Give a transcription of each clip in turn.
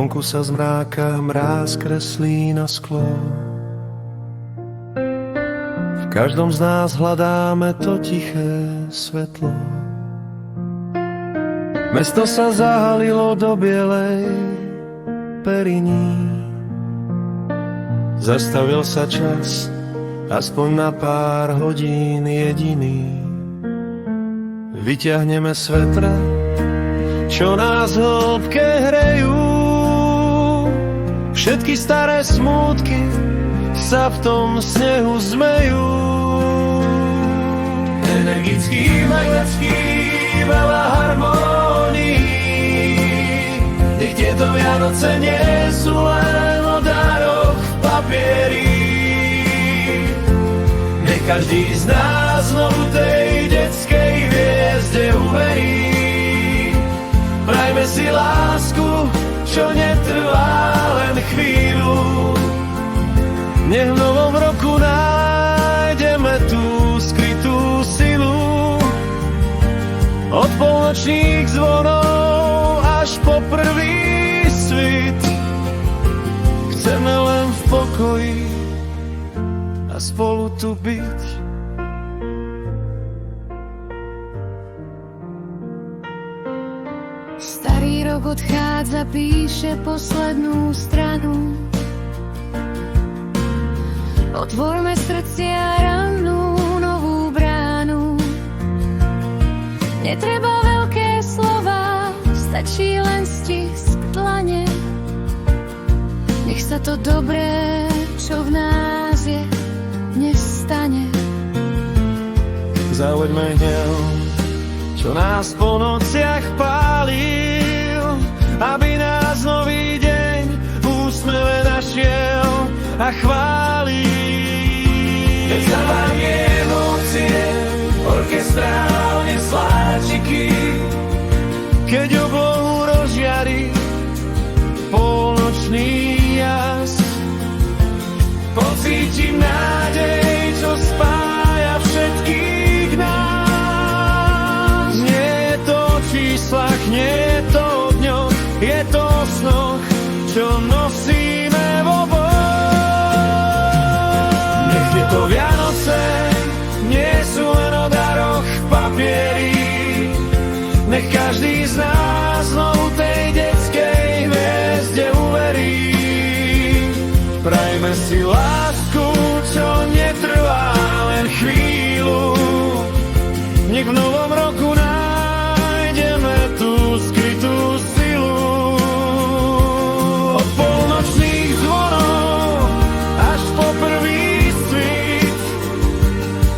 Vonku sa zmráka, mráz kreslí na sklo. V každom z nás hľadáme to tiché svetlo. Mesto sa zahalilo do bielej periny. Zastavil sa čas, aspoň na pár hodín jediný. Vyťahneme svetra, čo nás v hĺbke hrejú. Všetky staré smútky sa v tom snehu zmejú. Energický magnecký veľa harmónií. Nech tieto Vianoce nie sú len o dároch v papieri. Nech každý z nás znovu tej detskej hviezde uverí. Prajme si lásku, čo netrvá len chvíľu. Nech v novom roku nájdeme tú skrytú silu. Od polnočných zvonov až po prvý svit. Chceme len v pokoji a spolu tu byť. Starý rok odchádza, píše poslednú stranu. Otvorme srdcia rannú novú bránu. Netreba veľké slova, stačí len stisk dlane. Nech sa to dobré, čo v nás je, nestane. Zauďme hnev, čo nás po nociach pálil, aby nás nový deň v úsmeve našiel a chválil. Keď zavánie emócie, orchestrálne sláčiky, keď oblohu rozžiari polnočný jas, pocítim nádej, čo spája všetkých nás. Nie je to o číslach, nie je to o dňoch, je to o snoch, čo nosíme v oboch. Nech tieto Vianoce nie sú len o daroch v papieri. Nech každý z nás znovu tej detskej hviezde uverí. Prajme si lásku, čo netrvá len chvíľu. Nech v novom roku nájdeme tú skrytú silu. Od polnočných zvonov až po prvý svit.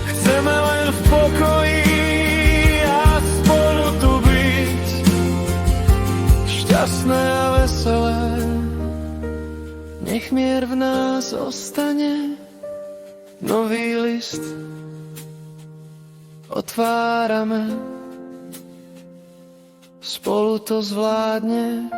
Chceme len v pokoji a spolu tu byť. Šťastné a veselé, nech mier v nás ostane. Nový list otvárame, spolu to zvládne.